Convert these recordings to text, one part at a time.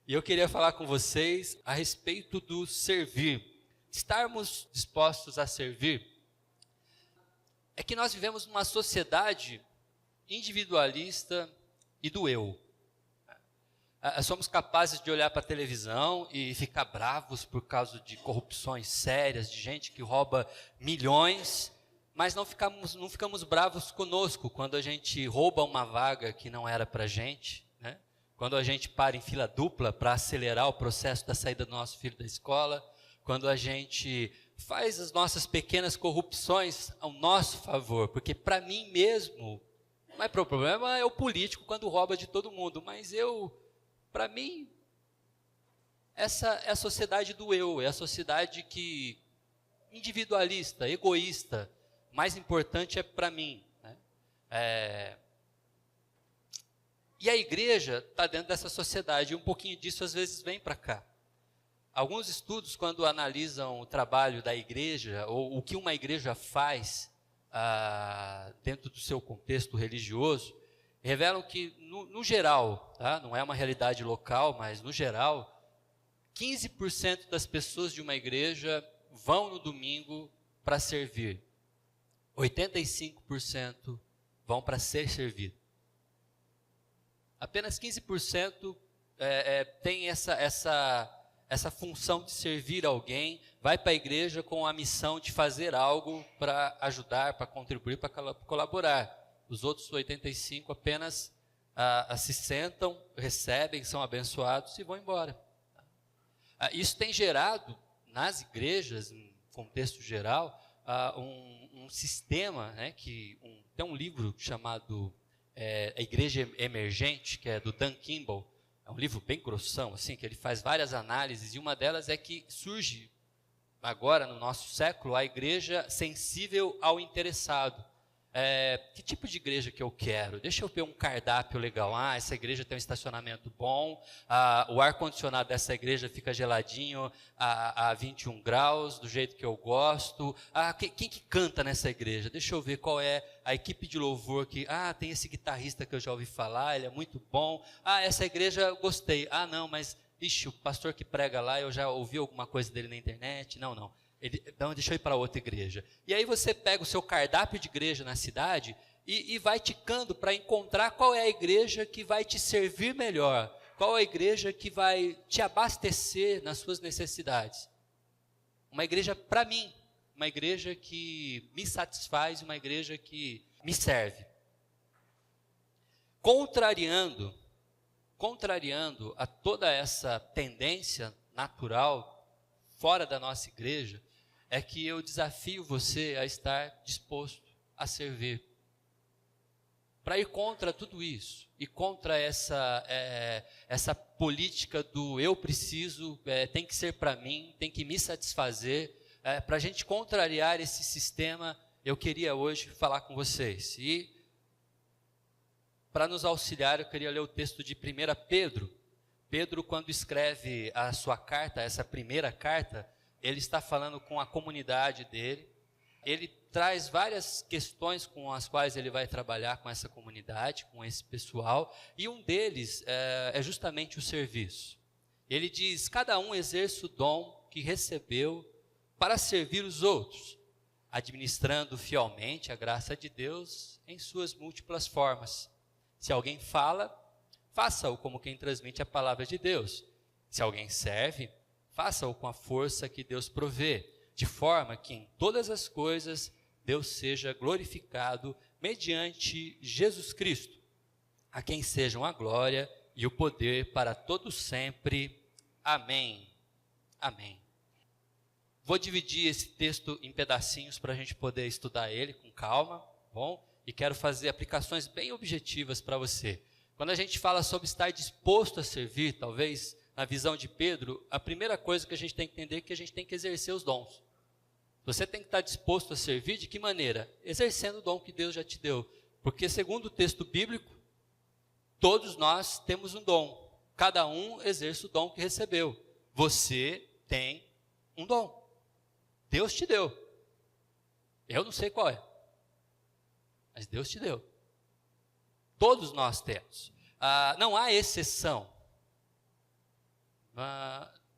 E eu queria falar com vocês a respeito do servir. Estarmos dispostos a servir. É que nós vivemos numa sociedade individualista e do eu. Somos capazes de olhar para a televisão e ficar bravos por causa de corrupções sérias, de gente que rouba milhões, mas não ficamos bravos conosco quando a gente rouba uma vaga que não era para a gente, né? Quando a gente para em fila dupla para acelerar o processo da saída do nosso filho da escola, quando a gente faz as nossas pequenas corrupções ao nosso favor, porque para mim mesmo, não é problema, é o político quando rouba de todo mundo, mas para mim, essa é a sociedade do eu, é a sociedade que individualista, egoísta, mais importante é para mim, né? E a igreja está dentro dessa sociedade, e um pouquinho disso às vezes vem para cá. Alguns estudos, quando analisam o trabalho da igreja, ou o que uma igreja faz dentro do seu contexto religioso, revelam que, no geral, tá? Não é uma realidade local, mas no geral, 15% das pessoas de uma igreja vão no domingo para servir. 85% vão para ser servido. Apenas 15% tem essa função de servir alguém, vai para a igreja com a missão de fazer algo para ajudar, para contribuir, para colaborar. Os outros 85% apenas se sentam, recebem, são abençoados e vão embora. Isso tem gerado, nas igrejas, em contexto geral, um sistema, né, tem um livro chamado A Igreja Emergente, que é do Dan Kimball. É um livro bem grossão, assim, que ele faz várias análises, e uma delas é que surge, agora no nosso século, a igreja sensível ao interessado. Que tipo de igreja que eu quero? Deixa eu ver um cardápio legal. Essa igreja tem um estacionamento bom, o ar-condicionado dessa igreja fica geladinho a 21 graus, do jeito que eu gosto. Quem que canta nessa igreja? Deixa eu ver qual é a equipe de louvor que... tem esse guitarrista que eu já ouvi falar, ele é muito bom. Essa igreja eu gostei. Não, mas, o pastor que prega lá, eu já ouvi alguma coisa dele na internet. Não. Então, deixa eu ir para outra igreja. E aí você pega o seu cardápio de igreja na cidade e vai ticando para encontrar qual é a igreja que vai te servir melhor, qual é a igreja que vai te abastecer nas suas necessidades. Uma igreja para mim, uma igreja que me satisfaz, uma igreja que me serve. Contrariando a toda essa tendência natural fora da nossa igreja, é que eu desafio você a estar disposto a servir. Para ir contra tudo isso, e contra essa política do eu preciso, tem que ser para mim, tem que me satisfazer, para a gente contrariar esse sistema, eu queria hoje falar com vocês. E, para nos auxiliar, eu queria ler o texto de 1 Pedro. Pedro, quando escreve a sua carta, essa primeira carta, ele está falando com a comunidade dele, ele traz várias questões com as quais ele vai trabalhar com essa comunidade, com esse pessoal, e um deles é justamente o serviço. Ele diz: cada um exerce o dom que recebeu para servir os outros, administrando fielmente a graça de Deus em suas múltiplas formas. Se alguém fala, faça-o como quem transmite a palavra de Deus. Se alguém serve, faça-o com a força que Deus provê, de forma que em todas as coisas Deus seja glorificado mediante Jesus Cristo, a quem sejam a glória e o poder para todos sempre. Amém. Amém. Vou dividir esse texto em pedacinhos para a gente poder estudar ele com calma, bom? E quero fazer aplicações bem objetivas para você. Quando a gente fala sobre estar disposto a servir, talvez, na visão de Pedro, a primeira coisa que a gente tem que entender é que a gente tem que exercer os dons. Você tem que estar disposto a servir de que maneira? Exercendo o dom que Deus já te deu. Porque, segundo o texto bíblico, todos nós temos um dom. Cada um exerce o dom que recebeu. Você tem um dom. Deus te deu. Eu não sei qual é, mas Deus te deu. Todos nós temos. Não há exceção.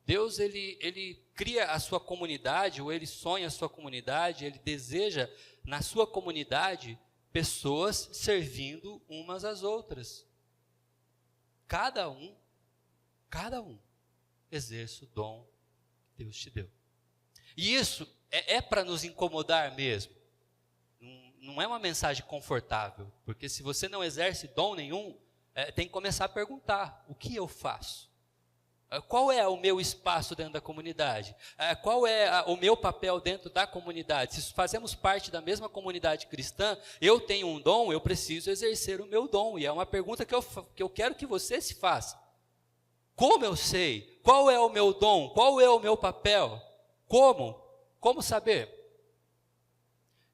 Deus, ele cria a sua comunidade, ou ele sonha a sua comunidade, ele deseja na sua comunidade pessoas servindo umas às outras. Cada um exerce o dom que Deus te deu. E isso é para nos incomodar mesmo. Não é uma mensagem confortável, porque se você não exerce dom nenhum, tem que começar a perguntar: o que eu faço? Qual é o meu espaço dentro da comunidade? Qual é o meu papel dentro da comunidade? Se fazemos parte da mesma comunidade cristã, eu tenho um dom, eu preciso exercer o meu dom. E é uma pergunta que eu quero que você se faça. Como eu sei? Qual é o meu dom? Qual é o meu papel? Como saber?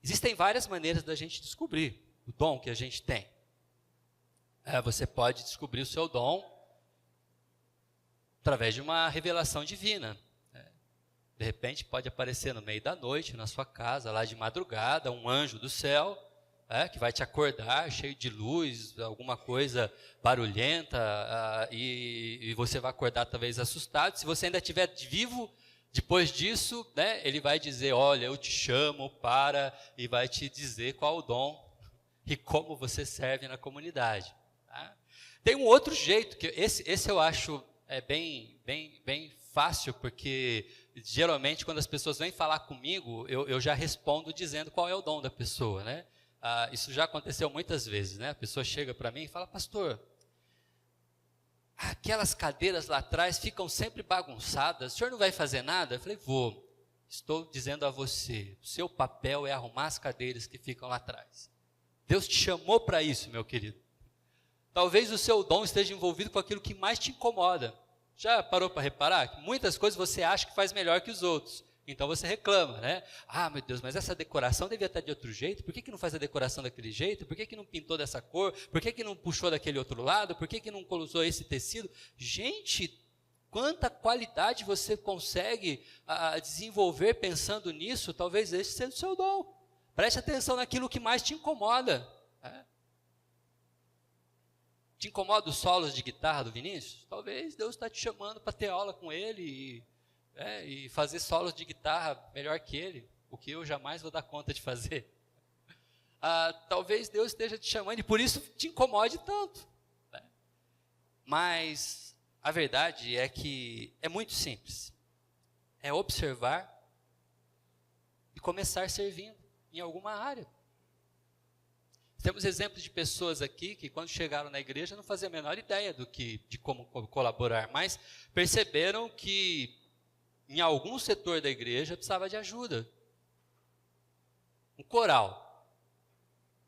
Existem várias maneiras da gente descobrir o dom que a gente tem. Você pode descobrir o seu dom através de uma revelação divina. De repente pode aparecer no meio da noite, na sua casa, lá de madrugada, um anjo do céu, que vai te acordar cheio de luz, alguma coisa barulhenta, e você vai acordar talvez assustado. Se você ainda estiver vivo, depois disso, ele vai dizer: olha, eu te chamo para, e vai te dizer qual o dom e como você serve na comunidade. Tem um outro jeito, que esse eu acho bem fácil, porque geralmente quando as pessoas vêm falar comigo, eu já respondo dizendo qual é o dom da pessoa, né? Isso já aconteceu muitas vezes, né? A pessoa chega para mim e fala: pastor, aquelas cadeiras lá atrás ficam sempre bagunçadas, o senhor não vai fazer nada? Eu falei: vou. Estou dizendo a você, o seu papel é arrumar as cadeiras que ficam lá atrás. Deus te chamou para isso, meu querido. Talvez o seu dom esteja envolvido com aquilo que mais te incomoda. Já parou para reparar que muitas coisas você acha que faz melhor que os outros? Então você reclama, né? Meu Deus, mas essa decoração devia estar de outro jeito. Por que não faz a decoração daquele jeito? Por que não pintou dessa cor? Por que não puxou daquele outro lado? Por que não usou esse tecido? Gente, quanta qualidade você consegue desenvolver pensando nisso? Talvez esse seja o seu dom. Preste atenção naquilo que mais te incomoda. Te incomoda os solos de guitarra do Vinícius? Talvez Deus está te chamando para ter aula com ele e fazer solos de guitarra melhor que ele, o que eu jamais vou dar conta de fazer. Talvez Deus esteja te chamando e por isso te incomode tanto. Mas a verdade é que é muito simples. É observar e começar servindo em alguma área. Temos exemplos de pessoas aqui que quando chegaram na igreja não faziam a menor ideia de como colaborar, mas perceberam que em algum setor da igreja precisava de ajuda. Um coral.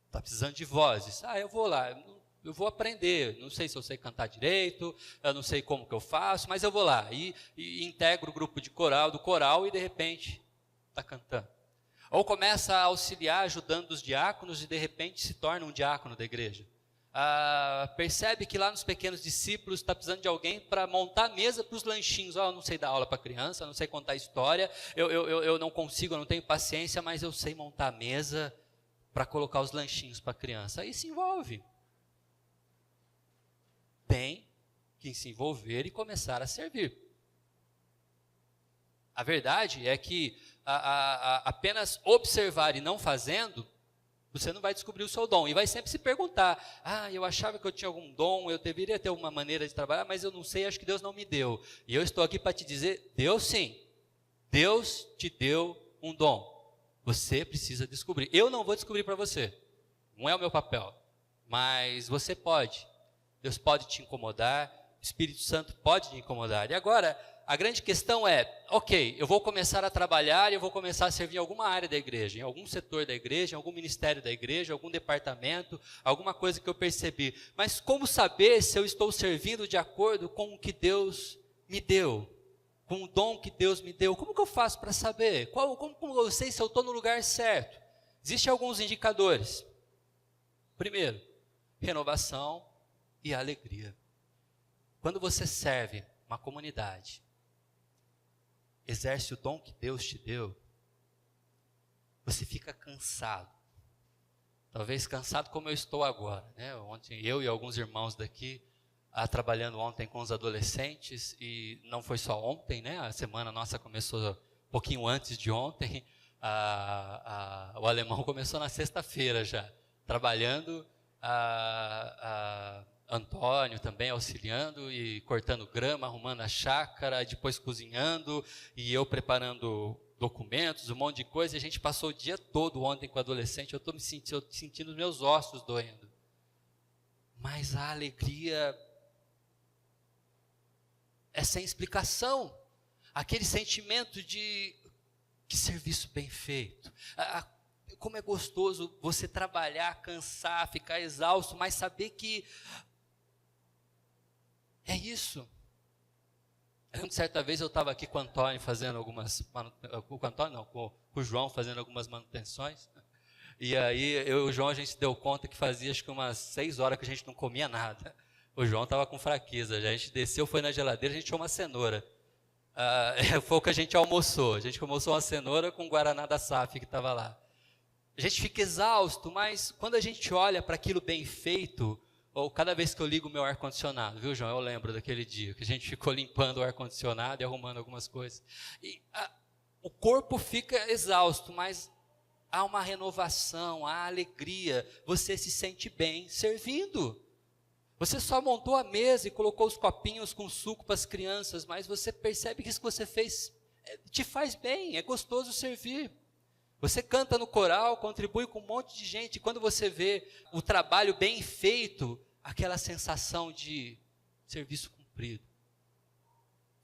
Está precisando de vozes. Eu vou lá, eu vou aprender. Não sei se eu sei cantar direito, eu não sei como que eu faço, mas eu vou lá. E integro o grupo do coral e de repente está cantando. Ou começa a auxiliar, ajudando os diáconos e de repente se torna um diácono da igreja. Percebe que lá nos pequenos discípulos está precisando de alguém para montar a mesa para os lanchinhos. Eu não sei dar aula para criança, eu não sei contar história, eu não consigo, eu não tenho paciência, mas eu sei montar a mesa para colocar os lanchinhos para a criança. Aí se envolve. Tem que se envolver e começar a servir. A verdade é que apenas observar e não fazendo, você não vai descobrir o seu dom. E vai sempre se perguntar: eu achava que eu tinha algum dom, eu deveria ter uma maneira de trabalhar, mas eu não sei, acho que Deus não me deu. E eu estou aqui para te dizer: Deus sim. Deus te deu um dom. Você precisa descobrir. Eu não vou descobrir para você. Não é o meu papel. Mas você pode. Deus pode te incomodar. O Espírito Santo pode te incomodar. E agora, a grande questão é: ok, eu vou começar a trabalhar e eu vou começar a servir em alguma área da igreja, em algum setor da igreja, em algum ministério da igreja, algum departamento, alguma coisa que eu percebi. Mas como saber se eu estou servindo de acordo com o que Deus me deu? Com o dom que Deus me deu? Como que eu faço para saber? Como eu sei se eu estou no lugar certo? Existem alguns indicadores. Primeiro, renovação e alegria. Quando você serve uma comunidade, exerce o dom que Deus te deu, você fica cansado. Talvez cansado como eu estou agora, né? Ontem eu e alguns irmãos daqui trabalhando ontem com os adolescentes, e não foi só ontem, né? A semana nossa começou um pouquinho antes de ontem. O alemão começou na sexta-feira já, trabalhando, Antônio também auxiliando e cortando grama, arrumando a chácara, depois cozinhando, e eu preparando documentos, um monte de coisa. E a gente passou o dia todo ontem com o adolescente. Eu estou sentindo os meus ossos doendo. Mas a alegria é sem explicação. Aquele sentimento de que serviço bem feito. Como é gostoso você trabalhar, cansar, ficar exausto, mas saber que é isso. Certa vez eu estava aqui com o Antônio fazendo com o João fazendo algumas manutenções. E aí eu e o João, a gente deu conta que fazia acho que umas 6 horas que a gente não comia nada. O João estava com fraqueza. A gente desceu, foi na geladeira, a gente tinha uma cenoura. Foi o que a gente almoçou. A gente almoçou uma cenoura com o guaraná da SAF que estava lá. A gente fica exausto, mas quando a gente olha para aquilo bem feito, ou cada vez que eu ligo o meu ar-condicionado, viu, João? Eu lembro daquele dia que a gente ficou limpando o ar-condicionado e arrumando algumas coisas. E o corpo fica exausto, mas há uma renovação, há alegria. Você se sente bem servindo. Você só montou a mesa e colocou os copinhos com suco para as crianças, mas você percebe que isso que você fez te faz bem, é gostoso servir. Você canta no coral, contribui com um monte de gente. E quando você vê o trabalho bem feito, aquela sensação de serviço cumprido.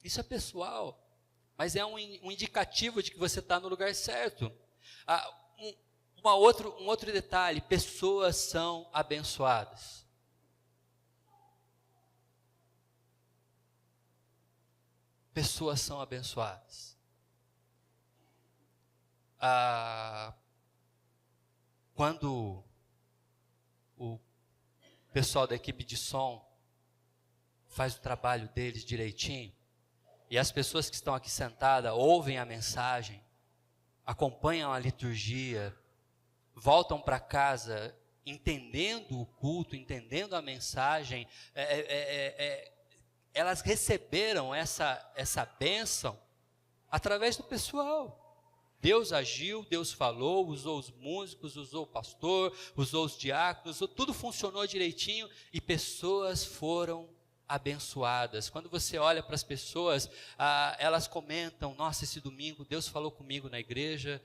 Isso é pessoal, mas é um indicativo de que você está no lugar certo. Um outro detalhe: pessoas são abençoadas. Pessoas são abençoadas. Quando o pessoal da equipe de som faz o trabalho deles direitinho, e as pessoas que estão aqui sentadas ouvem a mensagem, acompanham a liturgia, voltam para casa entendendo o culto, entendendo a mensagem, elas receberam essa bênção através do pessoal. Deus agiu, Deus falou, usou os músicos, usou o pastor, usou os diáconos, tudo funcionou direitinho e pessoas foram abençoadas. Quando você olha para as pessoas, elas comentam: nossa, esse domingo Deus falou comigo na igreja,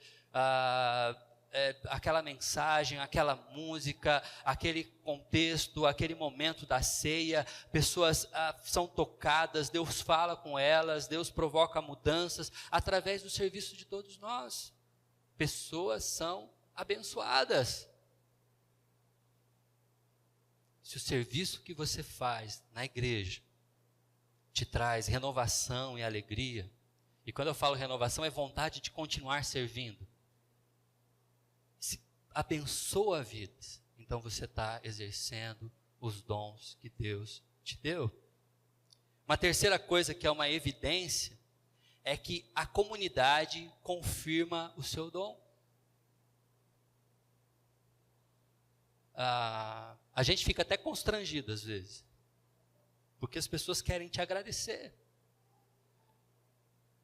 aquela mensagem, aquela música, aquele contexto, aquele momento da ceia, pessoas são tocadas, Deus fala com elas, Deus provoca mudanças através do serviço de todos nós. Pessoas são abençoadas. Se o serviço que você faz na igreja te traz renovação e alegria, e quando eu falo renovação é vontade de continuar servindo, abençoa vidas, então você está exercendo os dons que Deus te deu. Uma terceira coisa que é uma evidência é que a comunidade confirma o seu dom. A gente fica até constrangido às vezes, porque as pessoas querem te agradecer.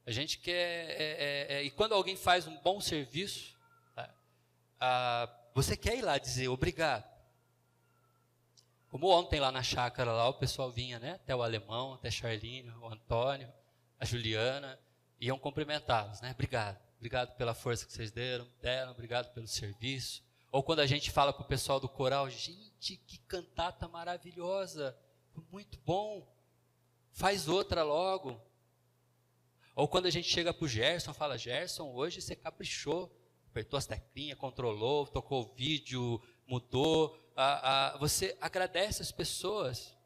A gente quer, e quando alguém faz um bom serviço, você quer ir lá dizer obrigado. Como ontem lá na chácara, lá o pessoal vinha, né? Até o alemão, até Charlinho, o Antônio, a Juliana, iam cumprimentá-los, né? Obrigado pela força que vocês deram, obrigado pelo serviço. Ou quando a gente fala para o pessoal do coral: gente, que cantata maravilhosa, muito bom, faz outra logo. Ou quando a gente chega para o Gerson, fala: Gerson, hoje você caprichou, apertou as teclinhas, controlou, tocou o vídeo, mudou. Você agradece as pessoas.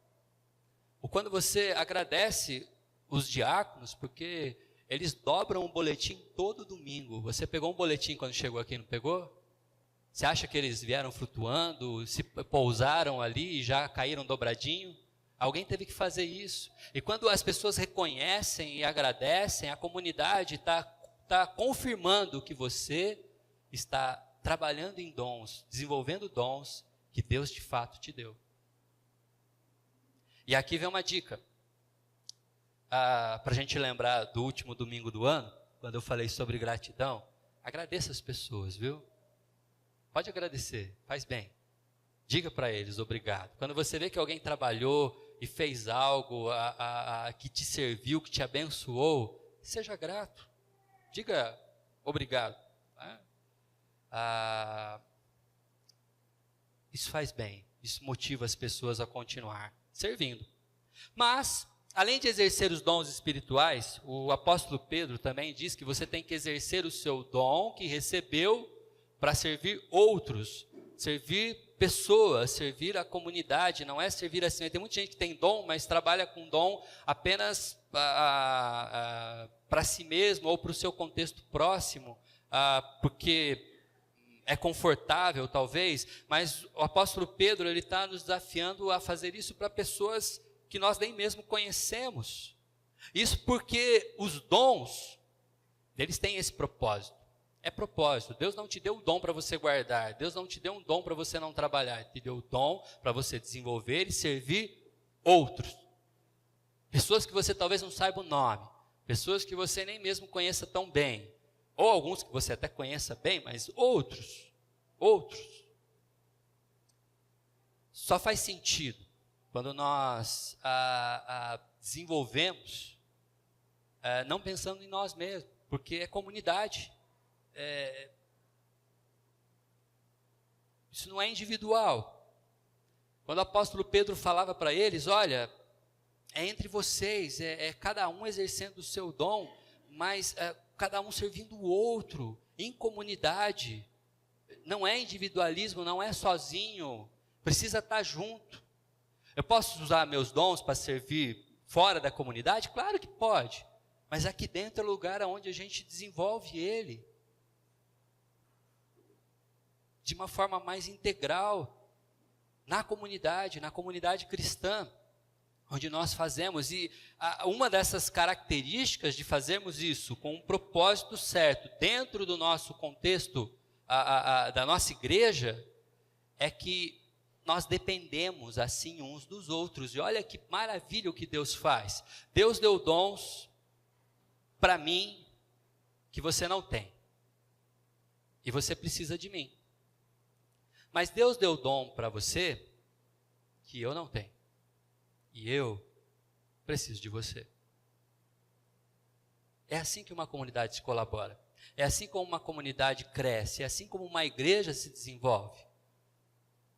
Ou quando você agradece os diáconos, porque eles dobram o boletim todo domingo. Você pegou um boletim quando chegou aqui, não pegou? Você acha que eles vieram flutuando, se pousaram ali e já caíram dobradinho? Alguém teve que fazer isso. E quando as pessoas reconhecem e agradecem, a comunidade está confirmando que você está trabalhando em dons, desenvolvendo dons que Deus de fato te deu. E aqui vem uma dica, para a gente lembrar do último domingo do ano, quando eu falei sobre gratidão. Agradeça as pessoas, viu? Pode agradecer, faz bem. Diga para eles obrigado. Quando você vê que alguém trabalhou e fez algo que te serviu, que te abençoou, seja grato. Diga obrigado. Né? Isso faz bem. Isso motiva as pessoas a continuar servindo. Mas, além de exercer os dons espirituais, o apóstolo Pedro também diz que você tem que exercer o seu dom que recebeu para servir outros, servir pessoas, servir a comunidade, não é servir assim. Tem muita gente que tem dom, mas trabalha com dom apenas para si mesmo ou para o seu contexto próximo, porque é confortável talvez, mas o apóstolo Pedro ele está nos desafiando a fazer isso para pessoas que nós nem mesmo conhecemos. Isso porque os dons, eles têm esse propósito. É propósito. Deus não te deu o dom para você guardar. Deus não te deu um dom para você não trabalhar. Ele te deu o dom para você desenvolver e servir outros. Pessoas que você talvez não saiba o nome. Pessoas que você nem mesmo conheça tão bem. Ou alguns que você até conheça bem, mas outros. Só faz sentido quando nós desenvolvemos, não pensando em nós mesmos, porque é comunidade. Isso não é individual. Quando o apóstolo Pedro falava para eles, olha, é entre vocês, é cada um exercendo o seu dom, mas cada um servindo o outro, em comunidade. Não é individualismo, não é sozinho, precisa estar junto. Eu posso usar meus dons para servir fora da comunidade? Claro que pode, mas aqui dentro é o lugar onde a gente desenvolve ele de uma forma mais integral, na comunidade cristã, onde nós fazemos. E uma dessas características de fazermos isso com um propósito certo, dentro do nosso contexto, da nossa igreja, é que nós dependemos assim uns dos outros. E olha que maravilha o que Deus faz. Deus deu dons para mim que você não tem. E você precisa de mim. Mas Deus deu dom para você que eu não tenho. E eu preciso de você. É assim que uma comunidade se colabora. É assim como uma comunidade cresce. É assim como uma igreja se desenvolve.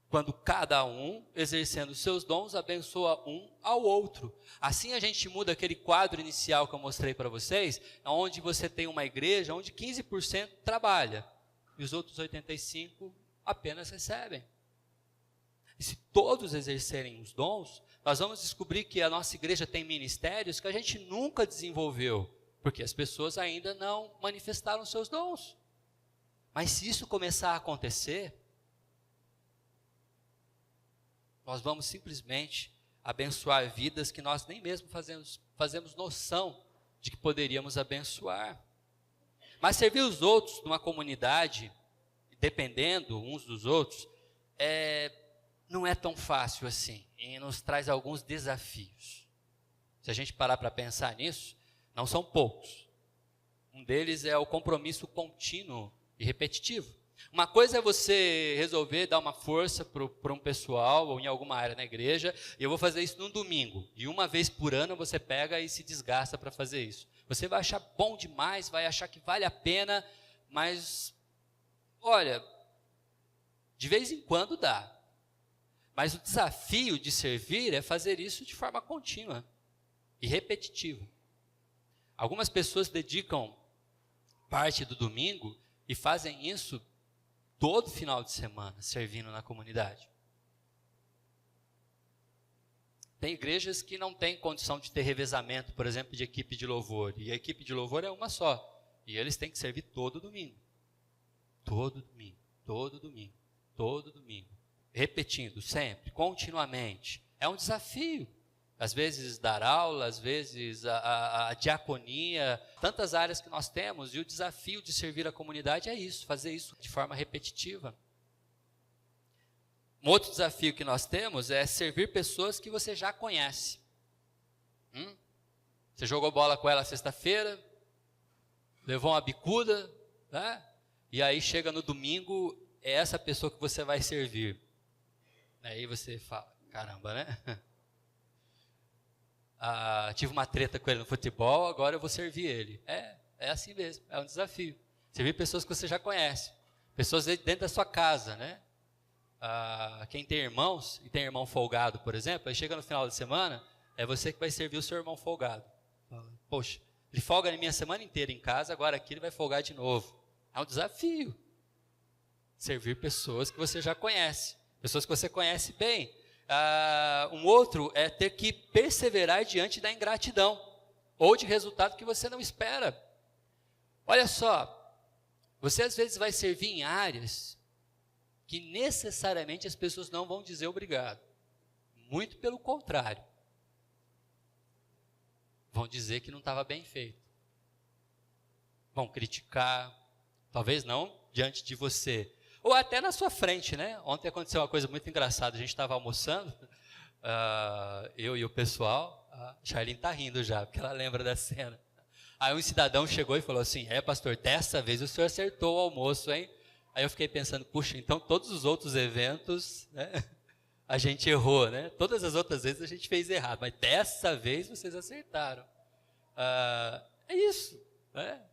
Quando cada um, exercendo os seus dons, abençoa um ao outro. Assim a gente muda aquele quadro inicial que eu mostrei para vocês, onde você tem uma igreja onde 15% trabalha. E os outros 85% apenas recebem. E se todos exercerem os dons, nós vamos descobrir que a nossa igreja tem ministérios que a gente nunca desenvolveu, porque as pessoas ainda não manifestaram seus dons. Mas se isso começar a acontecer, nós vamos simplesmente abençoar vidas que nós nem mesmo fazemos noção de que poderíamos abençoar. Mas servir os outros numa comunidade, dependendo uns dos outros, não é tão fácil assim, e nos traz alguns desafios. Se a gente parar para pensar nisso, não são poucos. Um deles é o compromisso contínuo e repetitivo. Uma coisa é você resolver dar uma força para um pessoal, ou em alguma área na igreja, e eu vou fazer isso num domingo, e uma vez por ano você pega e se desgasta para fazer isso. Você vai achar bom demais, vai achar que vale a pena, mas olha, de vez em quando dá. Mas o desafio de servir é fazer isso de forma contínua e repetitiva. Algumas pessoas dedicam parte do domingo e fazem isso todo final de semana, servindo na comunidade. Tem igrejas que não têm condição de ter revezamento, por exemplo, de equipe de louvor. E a equipe de louvor é uma só. E eles têm que servir todo domingo. Todo domingo, todo domingo, todo domingo. Repetindo sempre, continuamente. É um desafio. Às vezes dar aula, às vezes a diaconia, tantas áreas que nós temos. E o desafio de servir a comunidade é isso, fazer isso de forma repetitiva. Um outro desafio que nós temos é servir pessoas que você já conhece. Você jogou bola com ela sexta-feira, levou uma bicuda, né? E aí chega no domingo, é essa pessoa que você vai servir. Aí você fala, caramba, né? Tive uma treta com ele no futebol, agora eu vou servir ele. É assim mesmo, é um desafio. Servir pessoas que você já conhece, pessoas dentro da sua casa, né? Quem tem irmãos, e tem irmão folgado, por exemplo, aí chega no final de semana, é você que vai servir o seu irmão folgado. Poxa, ele folga a minha semana inteira em casa, agora aqui ele vai folgar de novo. É um desafio. Servir pessoas que você já conhece, pessoas que você conhece bem. Um outro é ter que perseverar diante da ingratidão, ou de resultado que você não espera. Olha só, você às vezes vai servir em áreas que necessariamente as pessoas não vão dizer obrigado. Muito pelo contrário. Vão dizer que não estava bem feito. Vão criticar, talvez não diante de você, ou até na sua frente, né? Ontem aconteceu uma coisa muito engraçada, a gente estava almoçando, eu e o pessoal, a Charlene está rindo já, porque ela lembra da cena. Aí um cidadão chegou e falou assim, pastor, dessa vez o senhor acertou o almoço, hein? Aí eu fiquei pensando, puxa, então todos os outros eventos, né, a gente errou, né? Todas as outras vezes a gente fez errado, mas dessa vez vocês acertaram. É isso, né?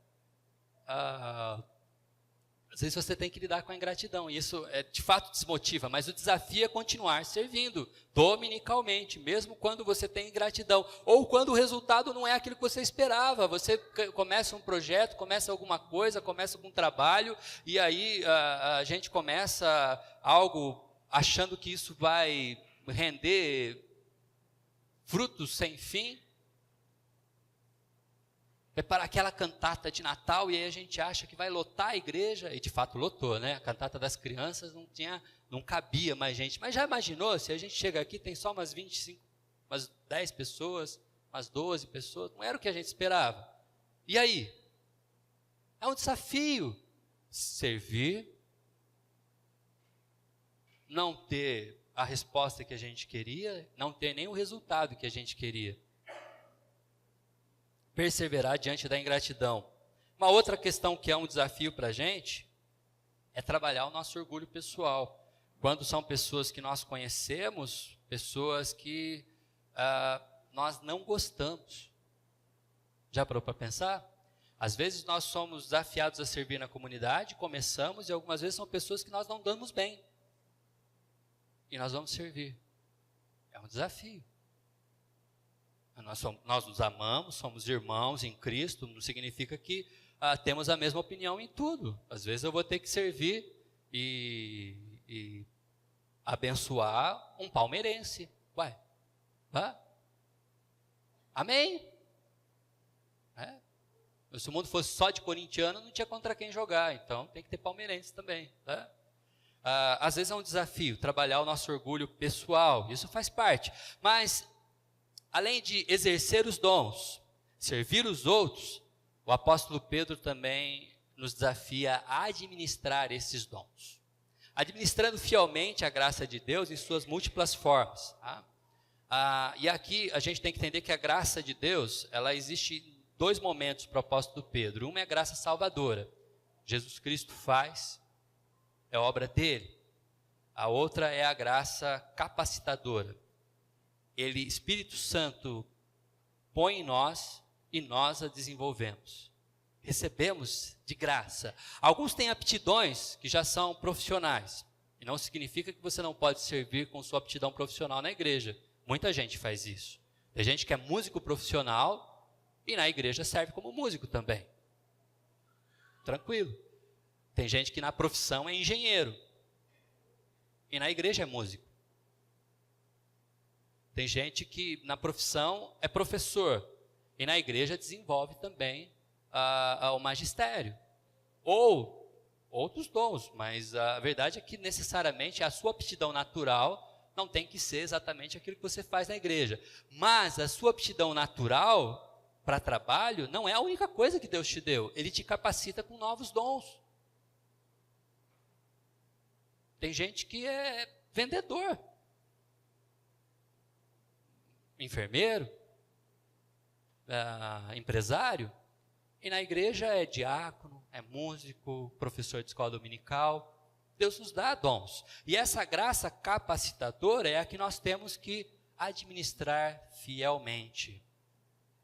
Às vezes você tem que lidar com a ingratidão, e isso de fato desmotiva, mas o desafio é continuar servindo dominicalmente, mesmo quando você tem ingratidão, ou quando o resultado não é aquilo que você esperava. Você começa um projeto, começa alguma coisa, começa algum trabalho, e aí a gente começa algo achando que isso vai render frutos sem fim, preparar aquela cantata de Natal, e aí a gente acha que vai lotar a igreja, e de fato lotou, né? A cantata das crianças não cabia mais gente. Mas já imaginou, se a gente chega aqui, tem só umas 25, umas 10 pessoas, umas 12 pessoas, não era o que a gente esperava. E aí? É um desafio servir, não ter a resposta que a gente queria, não ter nem o resultado que a gente queria. Perseverar diante da ingratidão. Uma outra questão que é um desafio para a gente é trabalhar o nosso orgulho pessoal. Quando são pessoas que nós conhecemos, pessoas que nós não gostamos. Já parou para pensar? Às vezes nós somos desafiados a servir na comunidade, começamos, e algumas vezes são pessoas que nós não damos bem. E nós vamos servir. É um desafio. Nós nos amamos, somos irmãos em Cristo, não significa que temos a mesma opinião em tudo. Às vezes eu vou ter que servir e abençoar um palmeirense. Ué, amém? Se o mundo fosse só de corintiano, não tinha contra quem jogar, então tem que ter palmeirense também. Às vezes é um desafio trabalhar o nosso orgulho pessoal, isso faz parte, mas além de exercer os dons, servir os outros, o apóstolo Pedro também nos desafia a administrar esses dons. Administrando fielmente a graça de Deus em suas múltiplas formas. E aqui a gente tem que entender que a graça de Deus, ela existe em dois momentos para o apóstolo Pedro. Uma é a graça salvadora. Jesus Cristo faz, é obra dele. A outra é a graça capacitadora. Espírito Santo, põe em nós e nós a desenvolvemos. Recebemos de graça. Alguns têm aptidões que já são profissionais. E não significa que você não pode servir com sua aptidão profissional na igreja. Muita gente faz isso. Tem gente que é músico profissional e na igreja serve como músico também. Tranquilo. Tem gente que na profissão é engenheiro e na igreja é músico. Tem gente que na profissão é professor e na igreja desenvolve também o magistério. Ou outros dons, mas a verdade é que necessariamente a sua aptidão natural não tem que ser exatamente aquilo que você faz na igreja. Mas a sua aptidão natural para trabalho não é a única coisa que Deus te deu. Ele te capacita com novos dons. Tem gente que é vendedor, enfermeiro, empresário, e na igreja é diácono, é músico, professor de escola dominical. Deus nos dá dons, e essa graça capacitadora é a que nós temos que administrar fielmente.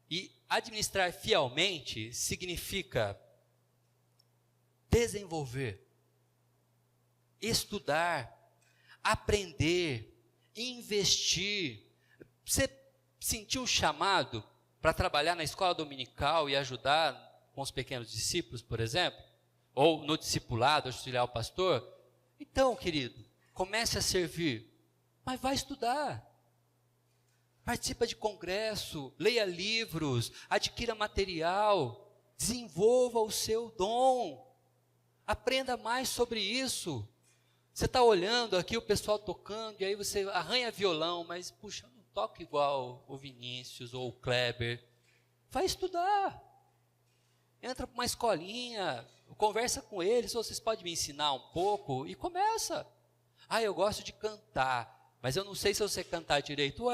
E administrar fielmente significa desenvolver, estudar, aprender, investir. Você sentiu um chamado para trabalhar na escola dominical e ajudar com os pequenos discípulos, por exemplo? Ou no discipulado, auxiliar o pastor? Então, querido, comece a servir, mas vai estudar. Participa de congresso, leia livros, adquira material, desenvolva o seu dom. Aprenda mais sobre isso. Você está olhando aqui o pessoal tocando, e aí você arranha violão, mas, puxa, eu não toco igual o Vinícius ou o Kleber. Vai estudar. Entra para uma escolinha, conversa com eles, ou vocês podem me ensinar um pouco, e começa. Eu gosto de cantar, mas eu não sei se você cantar direito.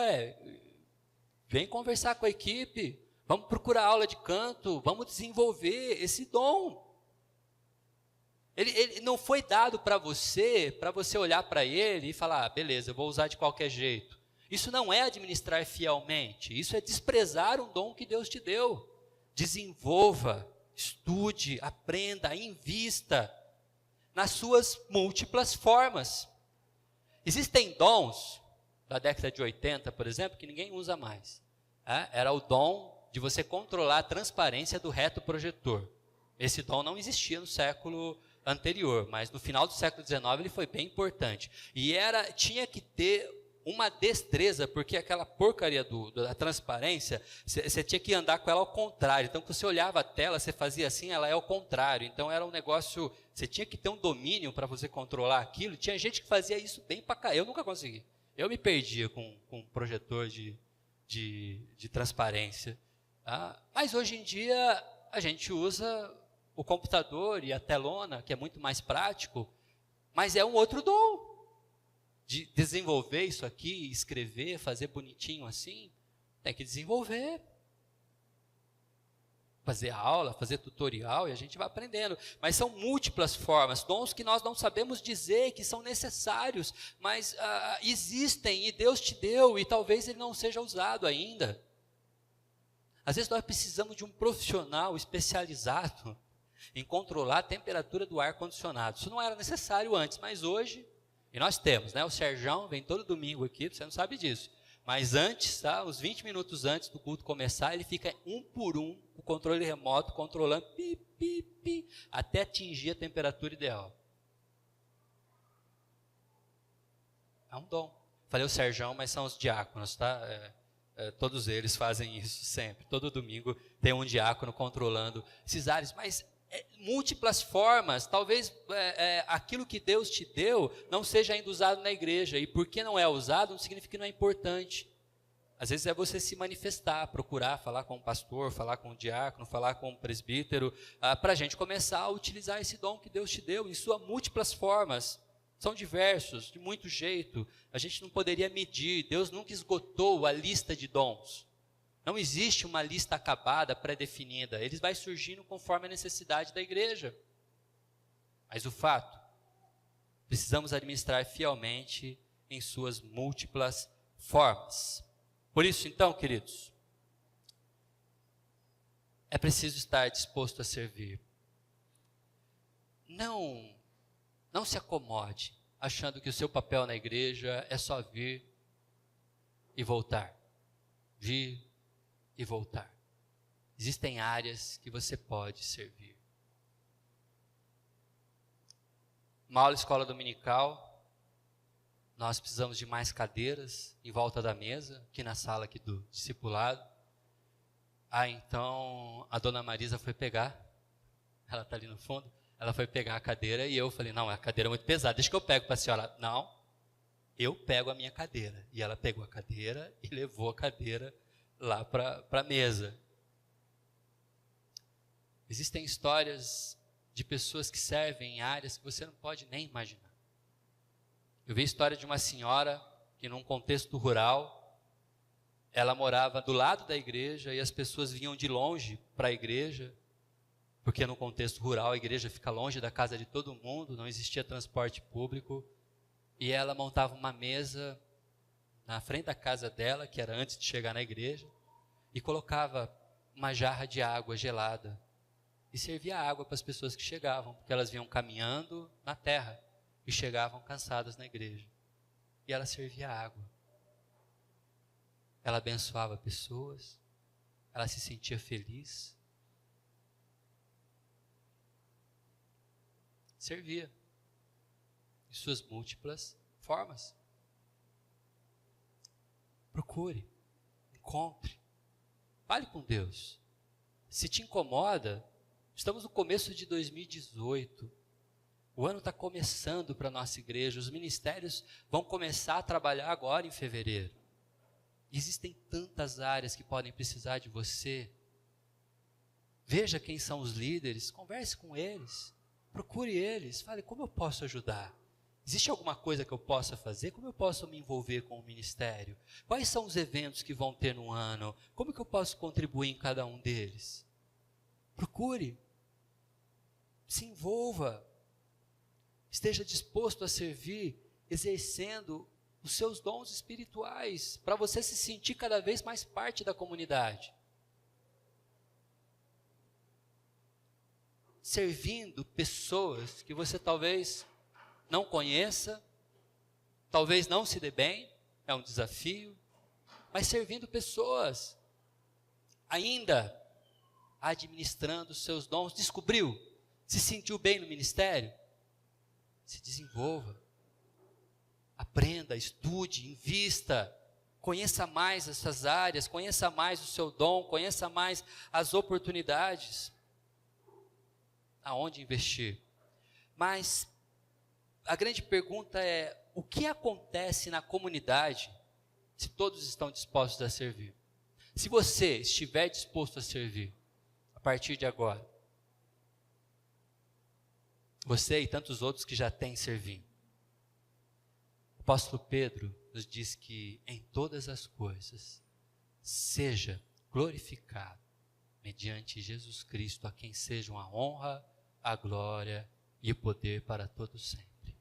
Vem conversar com a equipe, vamos procurar aula de canto, vamos desenvolver esse dom. Ele não foi dado para você olhar para ele e falar, beleza, eu vou usar de qualquer jeito. Isso não é administrar fielmente, isso é desprezar um dom que Deus te deu. Desenvolva, estude, aprenda, invista nas suas múltiplas formas. Existem dons, da década de 80, por exemplo, que ninguém usa mais. Era o dom de você controlar a transparência do retroprojetor. Esse dom não existia no século anterior, mas no final do século XIX ele foi bem importante. E tinha que ter uma destreza, porque aquela porcaria da transparência, você tinha que andar com ela ao contrário. Então, quando você olhava a tela, você fazia assim, ela é ao contrário. Então, era um negócio, você tinha que ter um domínio para você controlar aquilo. Tinha gente que fazia isso bem para cá. Eu nunca consegui. Eu me perdia com um projetor de transparência. Mas hoje em dia a gente usa o computador e a telona, que é muito mais prático, mas é um outro dom. De desenvolver isso aqui, escrever, fazer bonitinho assim, tem que desenvolver. Fazer aula, fazer tutorial, e a gente vai aprendendo. Mas são múltiplas formas, dons que nós não sabemos dizer que são necessários, mas existem e Deus te deu, e talvez ele não seja usado ainda. Às vezes nós precisamos de um profissional especializado em controlar a temperatura do ar-condicionado. Isso não era necessário antes, mas hoje, e nós temos, né? O Serjão vem todo domingo aqui, você não sabe disso. Mas antes, uns 20 minutos antes do culto começar, ele fica um por um, o controle remoto, controlando, pi, pi, pi, até atingir a temperatura ideal. É um dom. Falei o Serjão, mas são os diáconos, tá? Todos eles fazem isso sempre. Todo domingo tem um diácono controlando esses ares, mas múltiplas formas. Talvez aquilo que Deus te deu não seja ainda usado na igreja, e porque não é usado não significa que não é importante. Às vezes é você se manifestar, procurar falar com o pastor, falar com o diácono, falar com o presbítero, para a gente começar a utilizar esse dom que Deus te deu em suas múltiplas formas. São diversos, de muito jeito. A gente não poderia medir. Deus nunca esgotou a lista de dons. Não existe uma lista acabada, pré-definida. Eles vai surgindo conforme a necessidade da igreja. Mas o fato, precisamos administrar fielmente em suas múltiplas formas. Por isso, então, queridos, é preciso estar disposto a servir. Não se acomode, achando que o seu papel na igreja é só vir e voltar. Vir e voltar. Existem áreas que você pode servir. Uma aula de escola dominical, nós precisamos de mais cadeiras em volta da mesa, aqui na sala aqui do discipulado. Então a dona Marisa foi pegar, ela está ali no fundo, ela foi pegar a cadeira e eu falei, não, a cadeira é muito pesada, deixa que eu pego para a senhora. Não, eu pego a minha cadeira. E ela pegou a cadeira e levou a cadeira lá para a mesa. Existem histórias de pessoas que servem em áreas que você não pode nem imaginar. Eu vi a história de uma senhora que, num contexto rural, ela morava do lado da igreja e as pessoas vinham de longe para a igreja, porque no contexto rural a igreja fica longe da casa de todo mundo, não existia transporte público, e ela montava uma mesa na frente da casa dela, que era antes de chegar na igreja, e colocava uma jarra de água gelada e servia água para as pessoas que chegavam, porque elas vinham caminhando na terra e chegavam cansadas na igreja. E ela servia água. Ela abençoava pessoas, ela se sentia feliz. Servia em suas múltiplas formas. Procure, encontre, fale com Deus. Se te incomoda, estamos no começo de 2018. O ano está começando para a nossa igreja. Os ministérios vão começar a trabalhar agora em fevereiro. Existem tantas áreas que podem precisar de você. Veja quem são os líderes, converse com eles, procure eles, fale como eu posso ajudar. Existe alguma coisa que eu possa fazer? Como eu posso me envolver com o ministério? Quais são os eventos que vão ter no ano? Como que eu posso contribuir em cada um deles? Procure, se envolva, esteja disposto a servir, exercendo os seus dons espirituais, para você se sentir cada vez mais parte da comunidade. Servindo pessoas que você talvez não conheça, talvez não se dê bem, é um desafio, mas servindo pessoas, ainda administrando os seus dons, descobriu, se sentiu bem no ministério, se desenvolva, aprenda, estude, invista, conheça mais essas áreas, conheça mais o seu dom, conheça mais as oportunidades, aonde investir. Mas a grande pergunta é, o que acontece na comunidade se todos estão dispostos a servir? Se você estiver disposto a servir, a partir de agora, você e tantos outros que já têm servindo, o apóstolo Pedro nos diz que em todas as coisas seja glorificado mediante Jesus Cristo, a quem sejam a honra, a glória e o poder para todos sempre.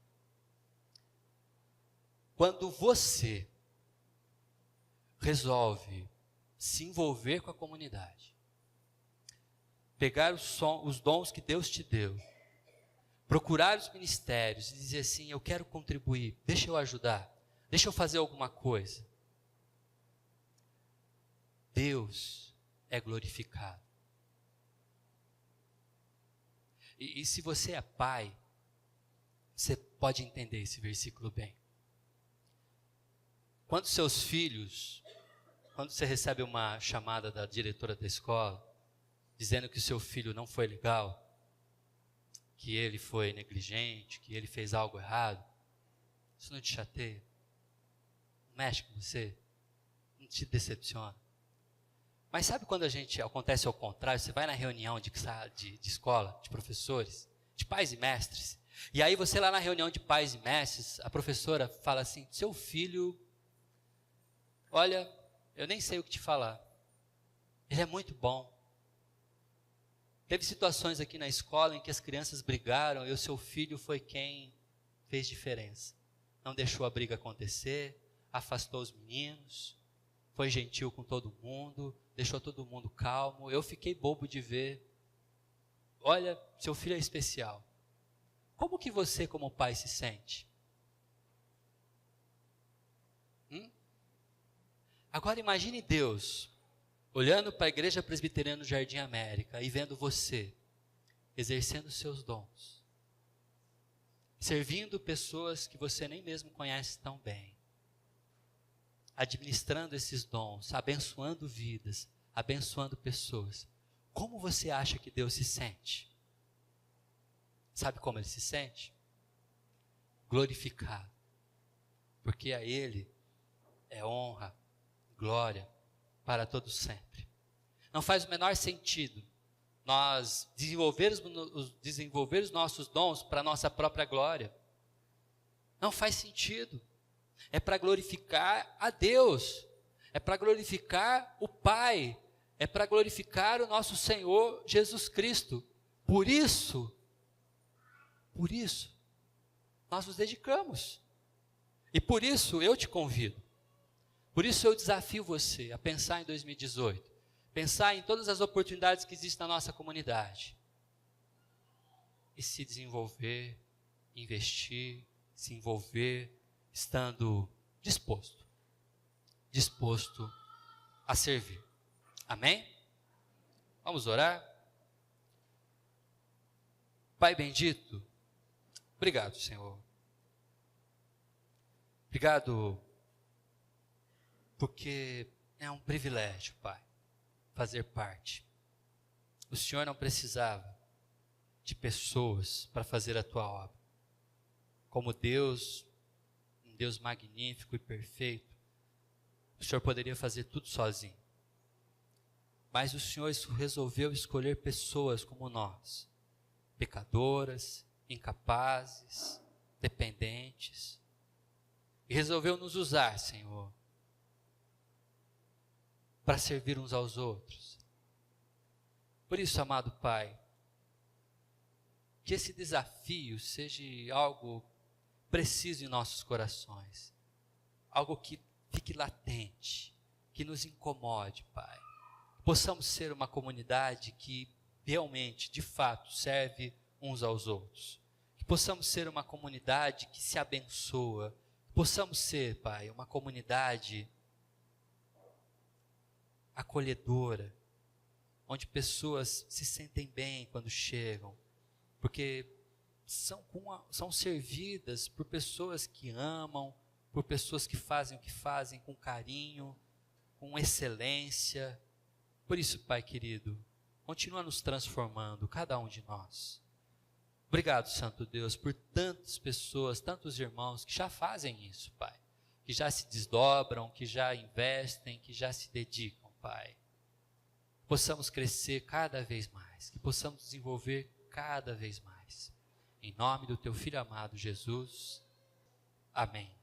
Quando você resolve se envolver com a comunidade, pegar os dons que Deus te deu, procurar os ministérios e dizer assim, eu quero contribuir, deixa eu ajudar, deixa eu fazer alguma coisa, Deus é glorificado. E se você é pai, você pode entender esse versículo bem. Quando seus filhos, quando você recebe uma chamada da diretora da escola, dizendo que o seu filho não foi legal, que ele foi negligente, que ele fez algo errado, isso não te chateia? Não mexe com você? Não te decepciona? Mas sabe quando acontece ao contrário, você vai na reunião de escola, de professores, de pais e mestres, e aí você lá na reunião de pais e mestres, a professora fala assim, seu filho, olha, eu nem sei o que te falar, ele é muito bom. Teve situações aqui na escola em que as crianças brigaram e o seu filho foi quem fez diferença. Não deixou a briga acontecer, afastou os meninos, foi gentil com todo mundo, deixou todo mundo calmo. Eu fiquei bobo de ver. Olha, seu filho é especial. Como que você como pai se sente? Agora imagine Deus olhando para a Igreja Presbiteriana do Jardim América e vendo você exercendo seus dons, servindo pessoas que você nem mesmo conhece tão bem, administrando esses dons, abençoando vidas, abençoando pessoas. Como você acha que Deus se sente? Sabe como Ele se sente? Glorificado, porque a Ele é honra, glória para todos sempre. Não faz o menor sentido nós desenvolver os nossos dons para a nossa própria glória. Não faz sentido. É para glorificar a Deus, é para glorificar o Pai, é para glorificar o nosso Senhor Jesus Cristo. Por isso, nós nos dedicamos. E por isso eu te convido, por isso eu desafio você a pensar em 2018, pensar em todas as oportunidades que existem na nossa comunidade, e se desenvolver, investir, se envolver, estando disposto a servir. Amém? Vamos orar? Pai bendito, obrigado, Senhor. Obrigado, porque é um privilégio, Pai, fazer parte. O Senhor não precisava de pessoas para fazer a Tua obra. Como Deus, um Deus magnífico e perfeito, o Senhor poderia fazer tudo sozinho. Mas o Senhor resolveu escolher pessoas como nós, pecadoras, incapazes, dependentes, e resolveu nos usar, Senhor, para servir uns aos outros. Por isso, amado Pai, que esse desafio seja algo preciso em nossos corações, algo que fique latente, que nos incomode, Pai. Possamos ser uma comunidade que realmente, de fato, serve uns aos outros. Que possamos ser uma comunidade que se abençoa. Possamos ser, Pai, uma comunidade acolhedora, onde pessoas se sentem bem quando chegam, porque são servidas por pessoas que amam, por pessoas que fazem o que fazem com carinho, com excelência. Por isso, Pai querido, continua nos transformando, cada um de nós. Obrigado, Santo Deus, por tantas pessoas, tantos irmãos que já fazem isso, Pai. Que já se desdobram, que já investem, que já se dedicam, Pai. Possamos crescer cada vez mais, que possamos desenvolver cada vez mais. Em nome do Teu Filho amado, Jesus. Amém.